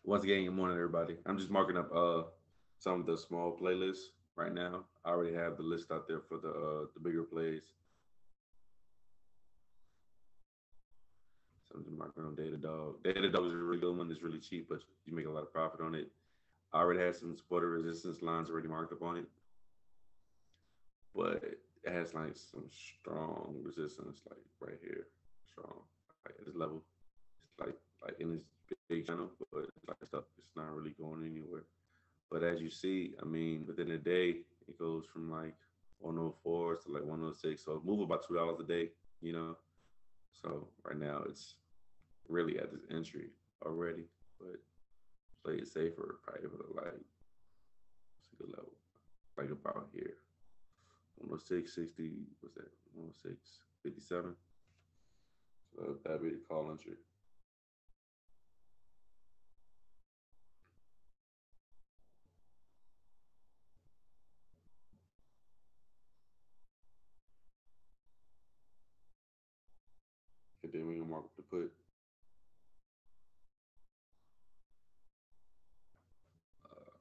Once again, good morning, everybody. I'm just marking up some of the small playlists right now. I already have the list out there for the bigger plays. So I'm just marking on Data Dog. Data Dog is a really good one. It's really cheap, but you make a lot of profit on it. I already have some supporter resistance lines already marked up on it, but it has like some strong resistance, like right here, strong, like at this level. It's like in this big channel, but it's like stuff. It's not really going anywhere. But as you see, I mean, within a day, it goes from like 104 to like 106. So move about $2 a day, you know. So right now it's really at this entry already, but play it safer, probably able to like see the level, like about here. 106, 60, what's that? 106, 57. So that'd be the call entry. And then we can mark the put. Uh,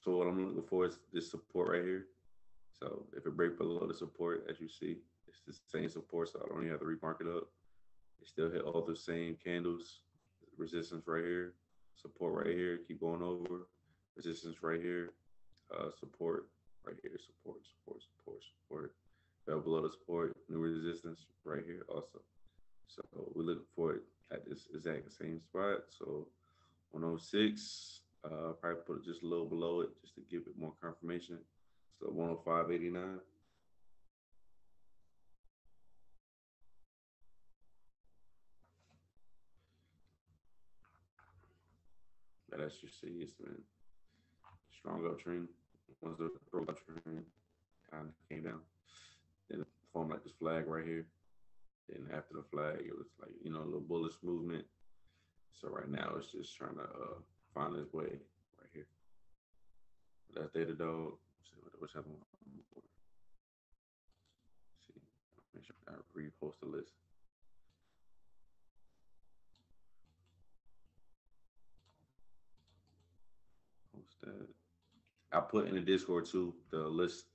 so what I'm looking for is this support right here. So if it break below the support, as you see, it's the same support, so I don't even have to remark it up. It still hit all the same candles, resistance right here, support right here, keep going over, resistance right here, support right here, support. Fell below the support, new resistance right here also. So we're looking for it at this exact same spot. So 106, probably put it just a little below it just to give it more confirmation. So 105.89. But as you see, it's been strong uptrend. Once the broke uptrend kind of came down, then it formed like this flag right here. Then after the flag, it was like, you know, a little bullish movement. So right now it's just trying to find its way right here. That's Data Dog. See what's happening. See, make sure I repost the list. Post that. I put in the Discord too the list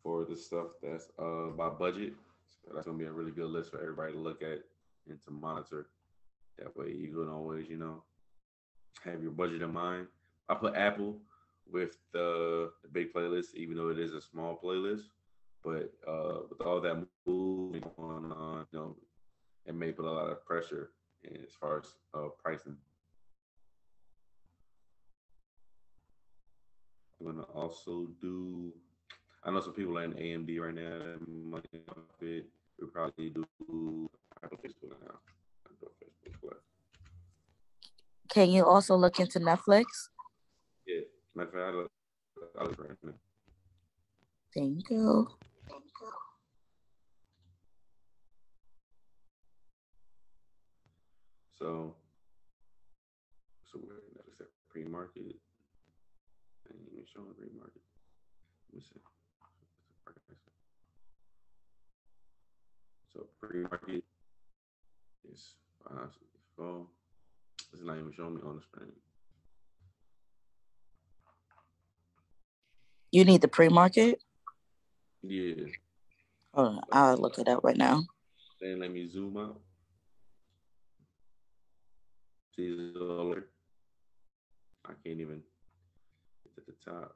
for the stuff that's by budget. So that's gonna be a really good list for everybody to look at and to monitor. That way you can always, you know, have your budget in mind. I put Apple with the big playlist, even though it is a small playlist. But with all that movement going on, you know, it may put a lot of pressure as far as pricing. I'm gonna also do. I know some people are in AMD right now that might fit. We probably do. I do Facebook now. I do Facebook Live. Can you also look into Netflix? Yeah. Matter of fact, I look right now. Thank you. So, so we're Netflix at pre-market. And even showing pre-market. Let me see. So pre-market is 564. It's not even showing me on the screen. You need the pre-market? Yeah. Hold on, I'll look it up right now. Then let me zoom out. See it's all there. I can't even get to the top.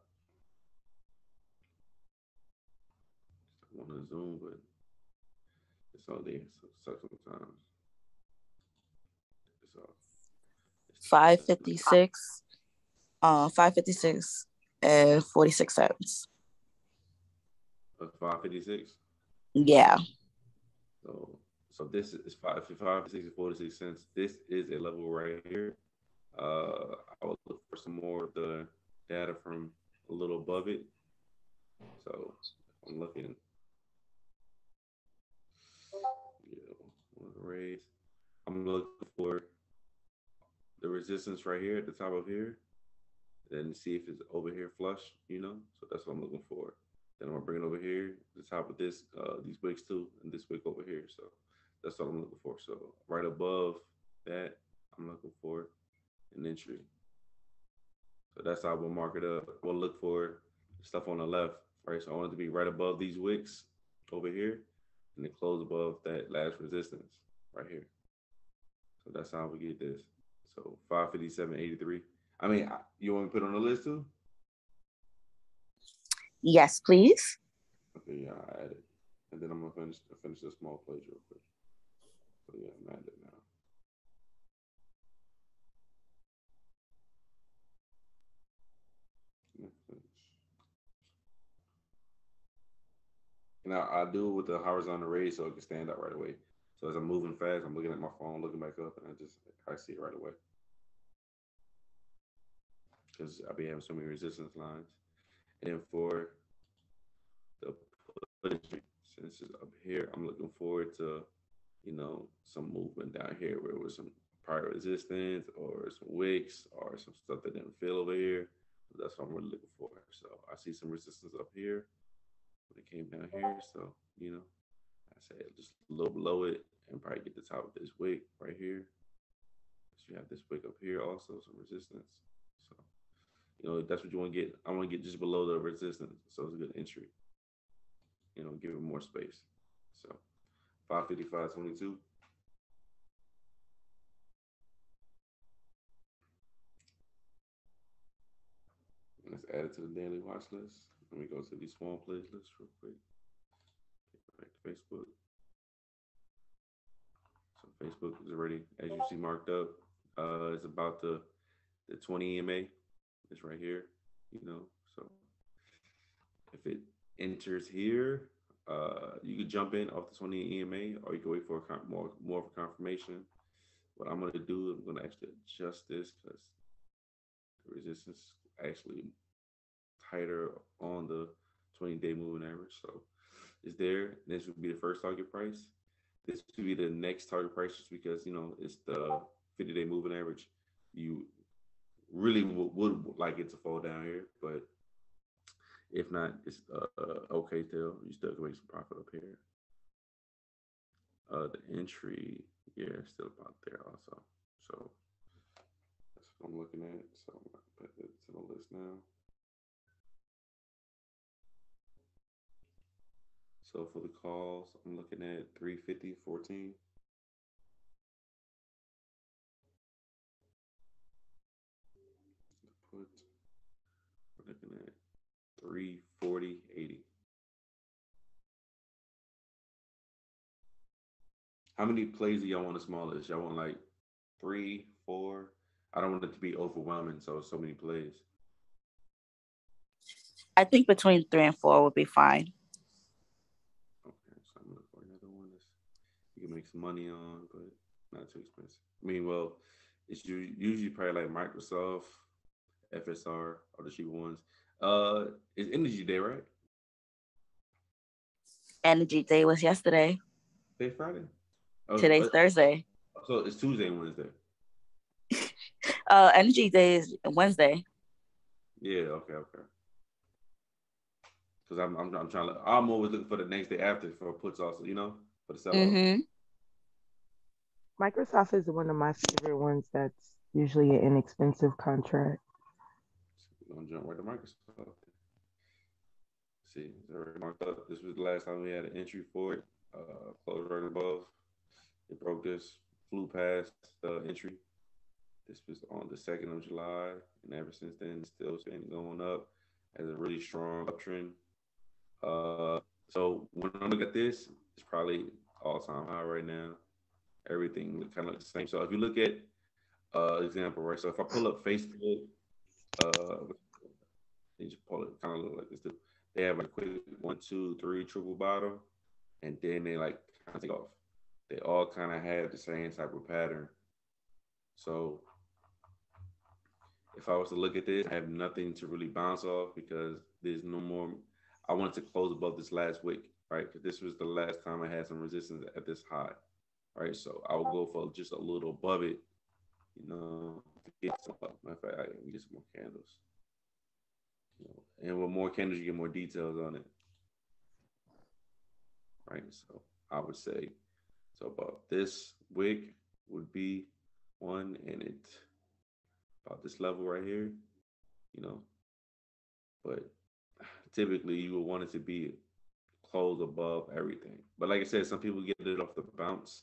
I want to zoom, but it's all there. So it sucks sometimes. It's all. It's the Five system. fifty six. 556 and 46 cents. 556. Yeah. So this is 556 and 46 cents. This is a level right here. I will look for some more of the data from a little above it. So I'm looking, raise. I'm looking for the resistance right here at the top of here, then see if it's over here flush, you know. So that's what I'm looking for. Then I'm gonna bring it over here, the top of this, these wicks too, and this wick over here. So that's what I'm looking for. So right above that, I'm looking for. an entry. So that's how we'll mark it up. We'll look for stuff on the left, right? So I want it to be right above these wicks over here and then close above that last resistance right here. So that's how we get this. So 557.83. I mean, you want me to put on the list too? Yes, please. Okay, yeah, I add it. And then I'm gonna finish the small plays real quick. So yeah, I'm at it now. And I do it with the horizontal raise so it can stand out right away. So as I'm moving fast, I'm looking at my phone, looking back up, and I see it right away. Because I'll be having so many resistance lines. And for the push, since it's up here, I'm looking forward to, some movement down here where it was some prior resistance or some wicks or some stuff that didn't fill over here. That's what I'm really looking for. So I see some resistance up here when it came down here. So, I say just a little below it and probably get the top of this wick right here. So you have this wick up here also, some resistance. So, that's what you want to get. I want to get just below the resistance. So it's a good entry. Give it more space. So 555.22. Let's add it to the daily watch list. Let me go to these small plays list real quick. Get back to Facebook. So Facebook is already, as you see, marked up. It's about the 20 EMA. It's right here. So if it enters here, you could jump in off the 20 EMA, or you can wait for more of a confirmation. What I'm going to do, I'm going to actually adjust this because the resistance is actually tighter on the 20-day moving average. So it's there. This would be the first target price. This would be the next target price just because, it's the 50-day moving average. You really would like it to fall down here, but if not, it's okay still. You still can make some profit up here. The entry, yeah, still about there also. So that's what I'm looking at. So I'm gonna put it to the list now. So for the calls, I'm looking at 350.14. Put, we're looking at 340.80. How many plays do y'all want the smallest? Y'all want like 3, 4? I don't want it to be overwhelming, so many plays. I think between 3 and 4 would be fine. Okay, so I'm looking for another one that you can make some money on, but not too expensive. I mean, well, it's usually probably like Microsoft, FSR, or the cheaper ones. It's Energy Day, right? Energy Day was yesterday. Today's Friday. Today's Thursday. So it's Tuesday and Wednesday. Energy Day is Wednesday. Yeah. Okay. Because I'm trying to. I'm always looking for the next day after for puts also. For the sell off. Mm-hmm. Microsoft is one of my favorite ones. That's usually an inexpensive contract. We're gonna jump right to Microsoft. See, it's already marked up. This was the last time we had an entry for it. Closed right above. It broke this, flew past the entry. This was on the 2nd of July, and ever since then, it's still been going up. Has a really strong uptrend. So when I look at this, it's probably all-time high right now. Everything kind of looks the same. So if you look at example, right? So if I pull up Facebook, you just pull it, kind of look like this too. They have a quick 1, 2, 3 triple bottom, and then they like kind of take off. They all kind of have the same type of pattern. So if I was to look at this, I have nothing to really bounce off because there's no more. I wanted to close above this last wick, right? Because this was the last time I had some resistance at this high, right? So I will go for just a little above it, to get some. Matter of fact, I can get some more candles. And with more candles, you get more details on it, right? So I would say, so about this wick would be one, and it about this level right here, you know. But typically, you would want it to be close above everything. But like I said, some people get it off the bounce.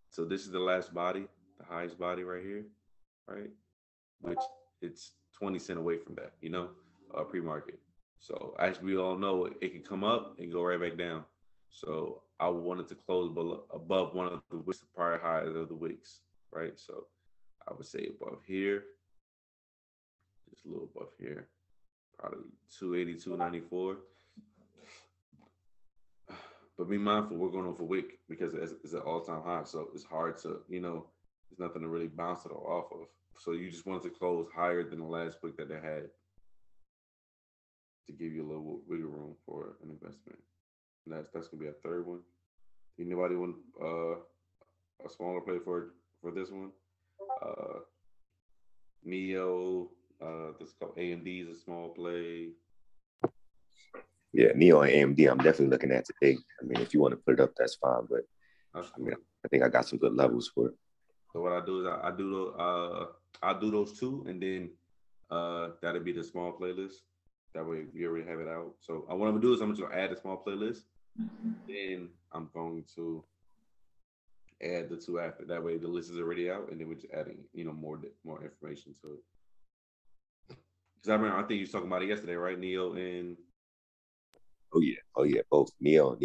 So this is the last body, the highest body right here, right? Which it's 20 cent away from that, pre-market. So as we all know, it can come up and go right back down. So I wanted to close above one of the wicks, prior highs of the wicks, right? So I would say above here, just a little above here, probably 282.94. But be mindful, we're going off a wick because it's an all-time high. So it's hard to, there's nothing to really bounce it off of. So you just wanted to close higher than the last wick that they had to give you a little wiggle room for an investment. And that's gonna be a third one. Anybody want a smaller play for this one? Neo, this is called AMD is a small play. Yeah, Neo and AMD, I'm definitely looking at today. I mean, if you want to put it up, that's fine. But I mean, I think I got some good levels for it. So what I do is I do those two, and then that'll be the small playlist. That way we already have it out. So what I'm gonna do is I'm just gonna add a small playlist. Then I'm going to add the two after. That way the list is already out, and then we're just adding, more information to it. Because I think you was talking about it yesterday, right? Neo and oh yeah, both. Neo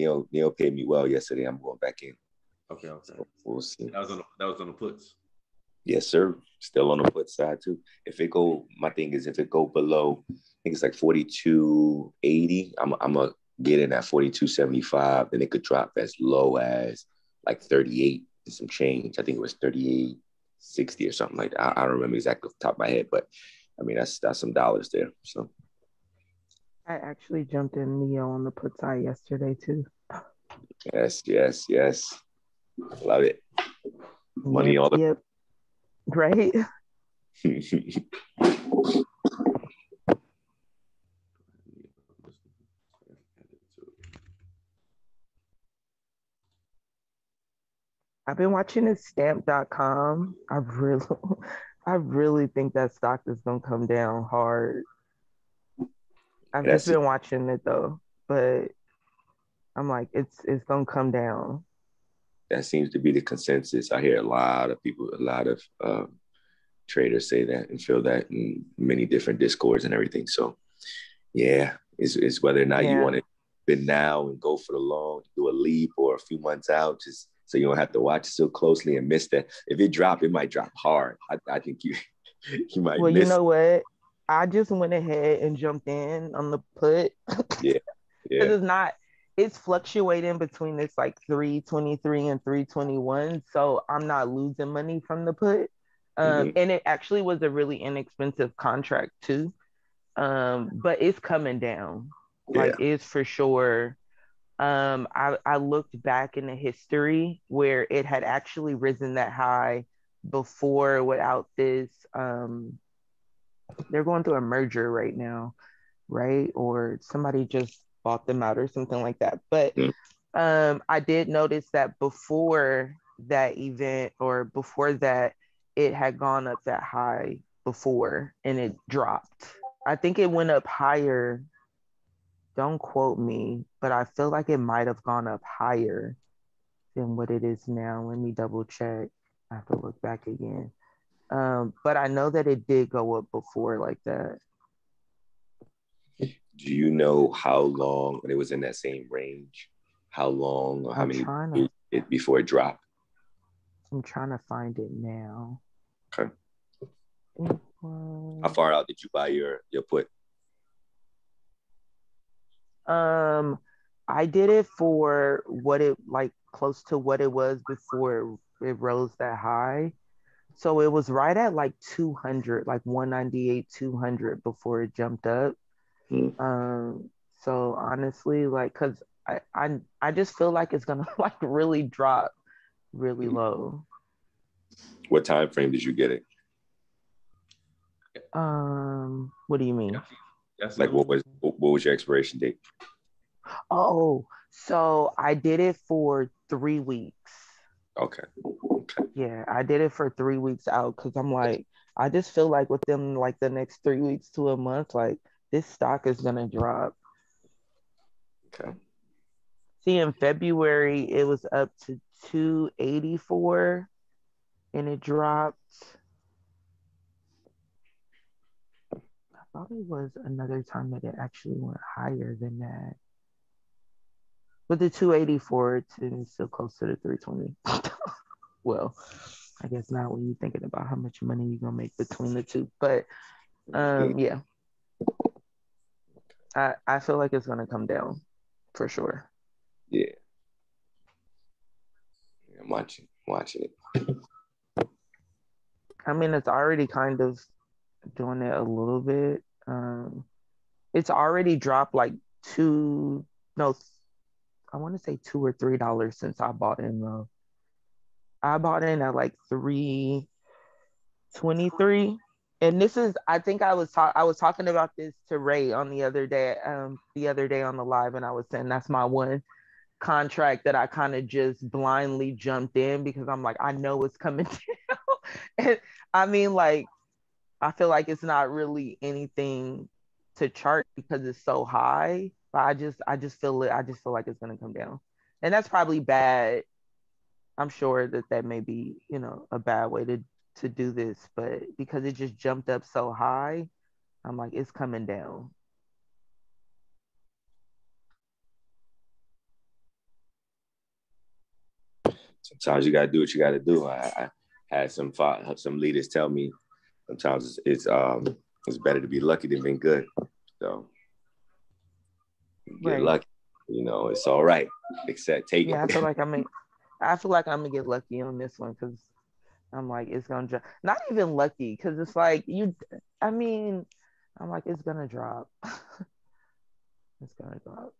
paid me well yesterday. I'm going back in. Okay. So we'll see. That was on the puts. Yes, sir. Still on the put side too. My thing is if it go below, I think it's like 42.80. I'm gonna get in at 42.75. Then it could drop as low as like 38 and some change. I think it was 38.60 or something like that. I don't remember exactly off the top of my head, but I mean that's some dollars there. So I actually jumped in Neo on the put side yesterday too. Yes. Love it. Money all the Yep. Right. I've been watching this stamp.com. I really think that stock is gonna come down hard. I've just been watching it though, but I'm like, it's gonna come down. That seems to be the consensus. I hear a lot of people, a lot of traders say that and feel that in many different discords and everything. So yeah, it's whether or not you want to bid now and go for the long, do a leap or a few months out, just so you don't have to watch it so closely and miss that. If it drop, it might drop hard. I think you might. Well, you know what? I just went ahead and jumped in on the put. Yeah. It's fluctuating between this like 323 and 321. So I'm not losing money from the put. And it actually was a really inexpensive contract too. But it's coming down. Like it's for sure. I looked back in the history where it had actually risen that high before without this. They're going through a merger right now, right? Or somebody just bought them out or something like that. But I did notice that before that event or before that, it had gone up that high before and it dropped. I think it went up higher. Don't quote me, but I feel like it might have gone up higher than what it is now. Let me double check. I have to look back again. But I know that it did go up before like that. Do you know how long when it was in that same range? How long or how many before it dropped? I'm trying to find it now. Okay. How far out did you buy your put? I did it for what it like close to what it was before it rose that high. So it was right at like 200, like 198, 200 before it jumped up. So honestly, like, cause I just feel like it's gonna like really drop really low. What time frame did you get it? What do you mean? Like what was your expiration date? Oh, so I did it for 3 weeks. Okay. Yeah, I did it for 3 weeks out because I'm like, I just feel like within like the next 3 weeks to a month, like this stock is gonna drop. Okay. See, in February it was up to 284 and it dropped. I thought it was another time that it actually went higher than that. But the 284 is still close to the 320. Well, I guess not when you're thinking about how much money you're gonna make between the two. But yeah. I feel like it's gonna come down for sure. Yeah. I'm watching it. I mean, it's already kind of doing it a little bit. It's already dropped like I want to say $2 or $3 since I bought in though. I bought in at like 323. And this is, I think I was talking about this to Ray on the other day on the live, and I was saying that's my one contract that I kind of just blindly jumped in because I'm like, I know it's coming down. And I mean, like, I feel like it's not really anything to chart because it's so high. But I just feel it. I just feel like it's gonna come down, and that's probably bad. I'm sure that may be, a bad way to do this, but because it just jumped up so high, I'm like, it's coming down. Sometimes you gotta do what you gotta do. I had some leaders tell me sometimes it's better to be lucky than being good. So get Right. lucky, it's all right. Except take Yeah, it. I feel like I'm gonna get lucky on this one because I'm like, it's gonna drop. Not even lucky because it's like I mean, I'm like, it's gonna drop. It's gonna drop.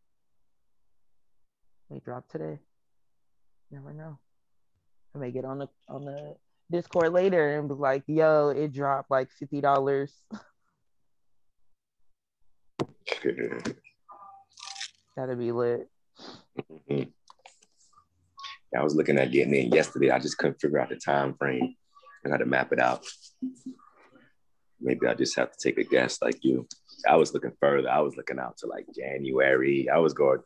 May drop today. Never know. I may get on the Discord later and be like, yo, it dropped like $50. That'd be lit. Mm-hmm. I was looking at getting in yesterday. I just couldn't figure out the time frame. I had to map it out. Maybe I just have to take a guess like you. I was looking further. I was looking out to like January. I was going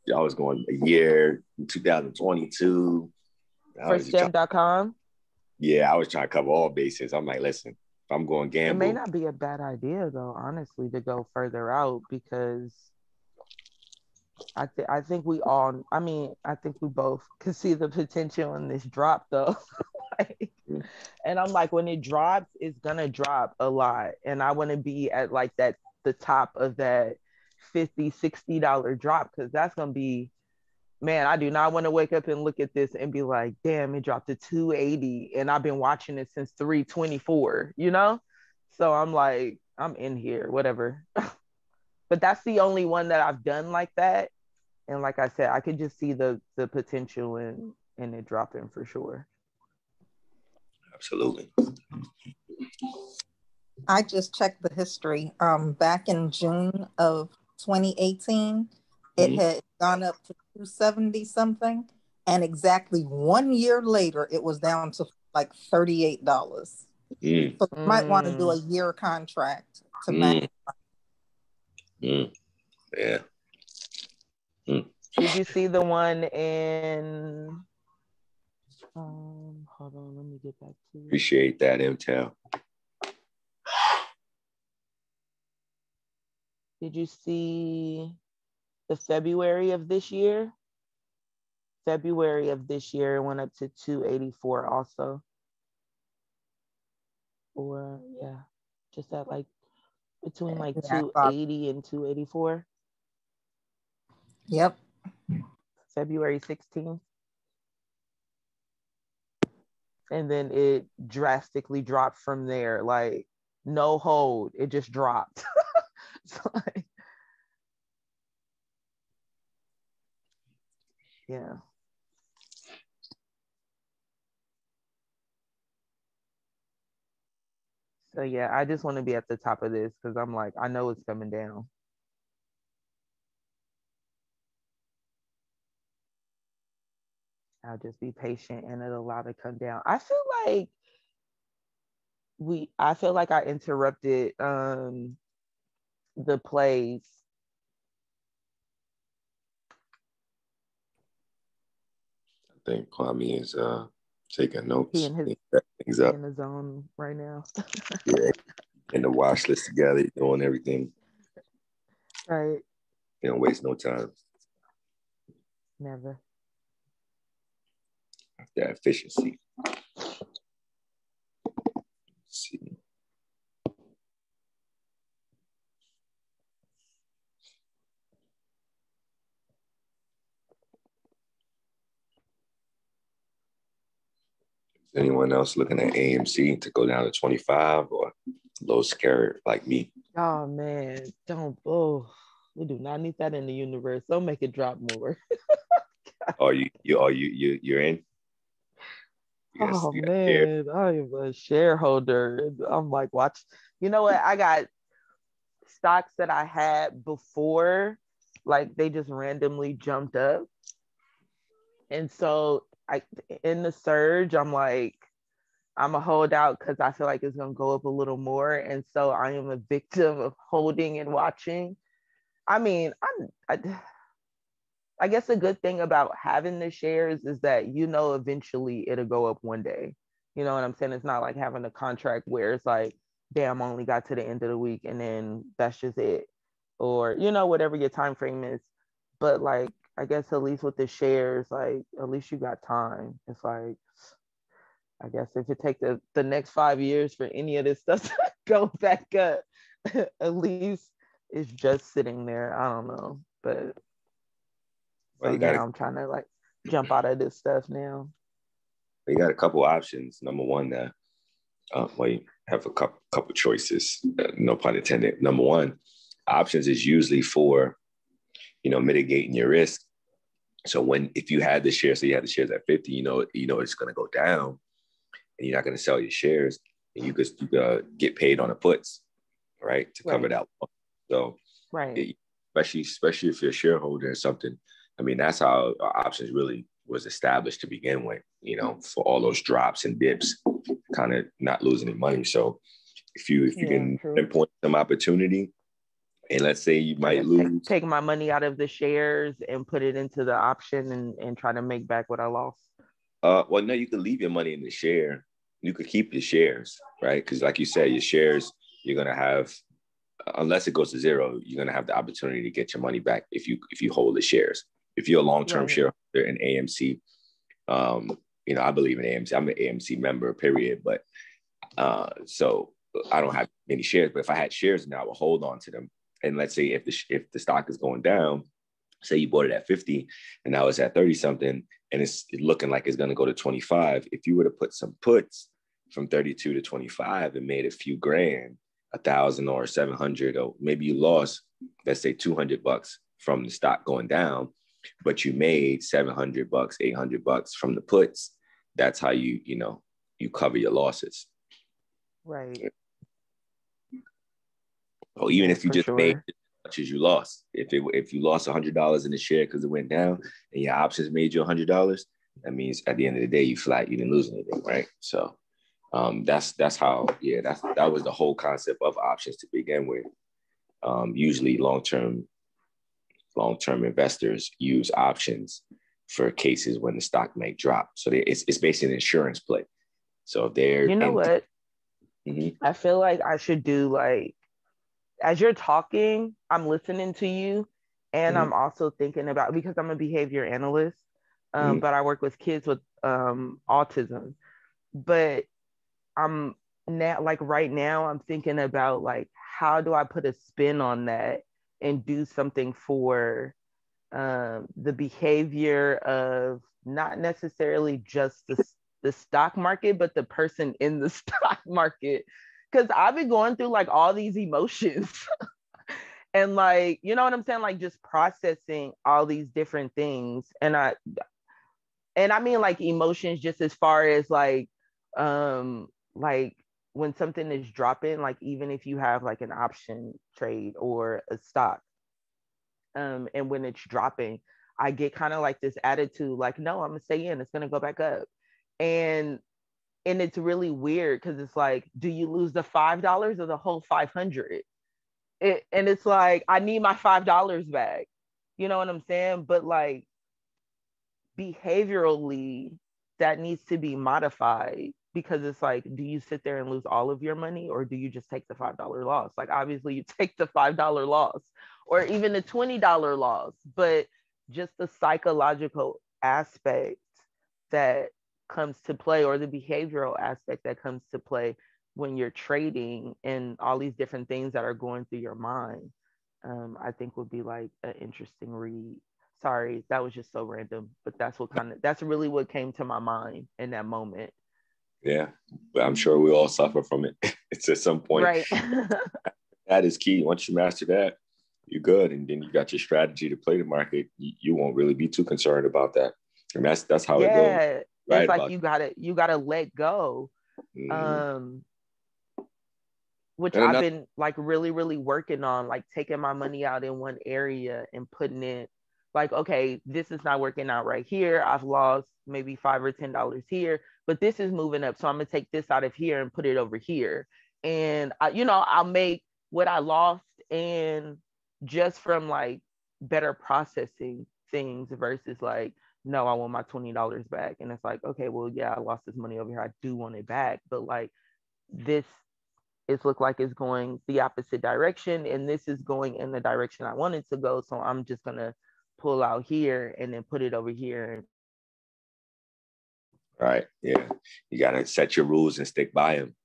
a year, 2022. For stem.com? Yeah, I was trying to cover all bases. I'm like, listen, if I'm going gamble. It may not be a bad idea though, honestly, to go further out because I think we both can see the potential in this drop though. And I'm like, when it drops, it's gonna drop a lot. And I want to be at like the top of that $50-$60 drop because that's gonna be, man, I do not want to wake up and look at this and be like, damn, it dropped to 280 and I've been watching it since 324, So I'm like, I'm in here, whatever. But that's the only one that I've done like that. And like I said, I could just see the potential in it dropping for sure. Absolutely. I just checked the history. Back in June of 2018, it had gone up to 270 something, and exactly 1 year later, it was down to like $38. So you might want to do a year contract to maximize. Yeah. Did you see the one in? Hold on, let me get back to you. Appreciate that intel. Did you see the February of this year? February of this year it went up to 284 also. Or yeah, just at like between like 280 and 284. Yep. February 16th. And then it drastically dropped from there. Like no hold. It just dropped. Like, yeah. So yeah, I just want to be at the top of this because I'm like, I know it's coming down. I'll just be patient and it'll allow to come down. I feel like I feel like I interrupted the plays. I think Kwame is taking notes. He and his things up in the zone right now. Yeah, and the watch list together, doing everything. Right. You don't waste no time. Never. That efficiency. Let's see. Is anyone else looking at AMC to go down to 25 or low scared like me? Oh man, don't. Oh, we do not need that in the universe. Don't make it drop more. You're in? Oh man, I am a shareholder. I'm like, watch. You know what? I got stocks that I had before, like they just randomly jumped up. And so in the surge, I'm like, I'm a holdout because I feel like it's gonna go up a little more. And so I am a victim of holding and watching. I mean, I guess a good thing about having the shares is that eventually it'll go up one day. You know what I'm saying? It's not like having a contract where it's like, damn, I only got to the end of the week and then that's just it. Or, whatever your time frame is. But like, I guess at least with the shares, like at least you got time. It's like, I guess if it takes the next 5 years for any of this stuff to go back up, at least it's just sitting there. I don't know. But well, so now I'm trying to like jump out of this stuff now. You got a couple options. Number one, you have a couple choices. No pun intended. Number one, options is usually for, mitigating your risk. So if you had the shares, so you had the shares at 50, it's going to go down, and you're not going to sell your shares, and you could get paid on the puts, right, to cover that. So, right, especially if you're a shareholder or something. I mean, that's how options really was established to begin with, for all those drops and dips, kind of not losing any money. So if you can pinpoint some opportunity, and let's say you might lose. Take my money out of the shares and put it into the option and try to make back what I lost. Well, no, you could leave your money in the share. You could keep your shares, right? Because like you said, your shares, you're going to have, unless it goes to zero, you're going to have the opportunity to get your money back if you hold the shares. If you're a long-term shareholder in AMC, I believe in AMC. I'm an AMC member, period. But so I don't have many shares. But if I had shares now, I would hold on to them. And let's say if the stock is going down, say you bought it at 50 and now it's at 30 something, and it's looking like it's going to go to 25. If you were to put some puts from 32 to 25 and made a few grand, 1,000 or 700, or maybe you lost, let's say $200 from the stock going down, but you made $700, $800 from the puts. That's how you cover your losses. Right. Or even if you just made as much as you lost, if you lost $100 in the share because it went down and your options made you $100, that means at the end of the day you flat, you didn't lose anything, right? So that's how that was the whole concept of options to begin with. Usually long-term investors use options for cases when the stock may drop. So it's basically an insurance play. So if they're what? Mm-hmm. I feel like I should do like, as you're talking, I'm listening to you, and I'm also thinking about, because I'm a behavior analyst, but I work with kids with autism. But I'm now, like right now, I'm thinking about like, how do I put a spin on that and do something for the behavior of not necessarily just the stock market, but the person in the stock market. Because I've been going through like all these emotions and like, you know what I'm saying? Like just processing all these different things. And I mean like emotions just as far as like when something is dropping, like even if you have like an option trade or a stock, and when it's dropping, I get kind of like this attitude, like, no, I'm gonna stay in, it's gonna go back up. And And it's really weird because it's like, do you lose the $5 or the whole 500? And it's like, I need my $5 back. You know what I'm saying? But like behaviorally, that needs to be modified, because it's like, do you sit there and lose all of your money, or do you just take the $5 loss? Like, obviously you take the $5 loss, or even the $20 loss, but just the psychological aspect that comes to play, or the behavioral aspect that comes to play when you're trading, and all these different things that are going through your mind, I think would be like an interesting read. Sorry, that was just so random, but that's really what came to my mind in that moment. Yeah, but I'm sure we all suffer from it. It's at some point. Right. That is key. Once you master that, you're good. And then you got your strategy to play the market. You won't really be too concerned about that. And that's how it goes. Right. It's like you gotta let go. Which I've been like really, really working on, like taking my money out in one area and putting it like, okay, this is not working out right here. I've lost maybe $5 or $10 here, but this is moving up. So I'm gonna take this out of here and put it over here. And I'll make what I lost, and just from like better processing things versus like, no, I want my $20 back. And it's like, okay, well, yeah, I lost this money over here. I do want it back. But like this, it's looked like it's going the opposite direction, and this is going in the direction I wanted to go. So I'm just gonna pull out here and then put it over here. Right. Yeah. You gotta set your rules and stick by them.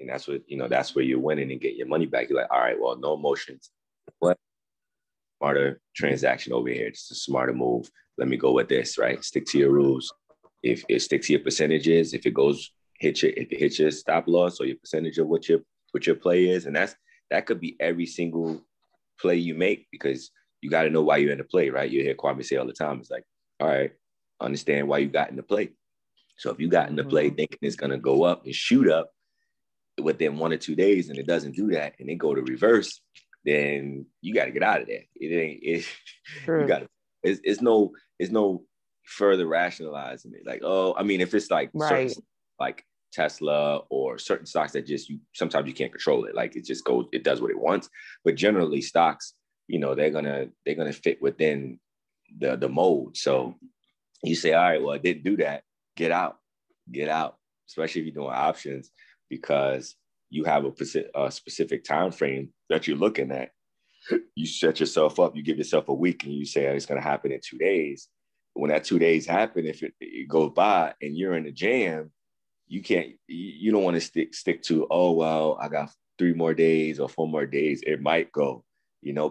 And that's what, that's where you're winning and get your money back. You're like, all right, well, no emotions. What? Smarter transaction over here. It's a smarter move. Let me go with this, right? Stick to your rules. If stick to your percentages, if it hits your stop loss, or your percentage of what your play is. And that could be every single play you make, because you got to know why you're in the play, right? You hear Kwame say all the time, it's like, all right, understand why you got in the play. So if you got in the play thinking it's going to go up and shoot up within 1 or 2 days, and it doesn't do that, and it go to reverse, then you got to get out of there. It's no further rationalizing it. Like, oh, I mean, if it's like certain, like Tesla or certain stocks that sometimes you can't control it. Like it does what it wants. But generally stocks, they're gonna fit within the mold. So you say, all right, well, I didn't do that. Get out, especially if you're doing options, because you have a specific time frame that you're looking at. You set yourself up, you give yourself a week, and you say, oh, it's going to happen in 2 days. When that 2 days happen, if it goes by and you're in a jam, you don't want to stick to, oh, well, I got 3 more days or 4 more days. It might go,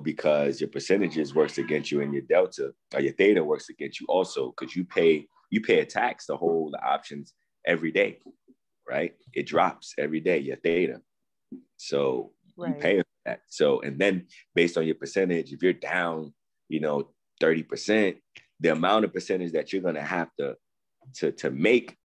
because your percentages works against you, and your delta or your theta works against you also, because you pay a tax to hold the options every day, right? It drops every day, your theta. So you pay for that. So, and then based on your percentage, if you're down, 30%, the amount of percentage that you're going to have to make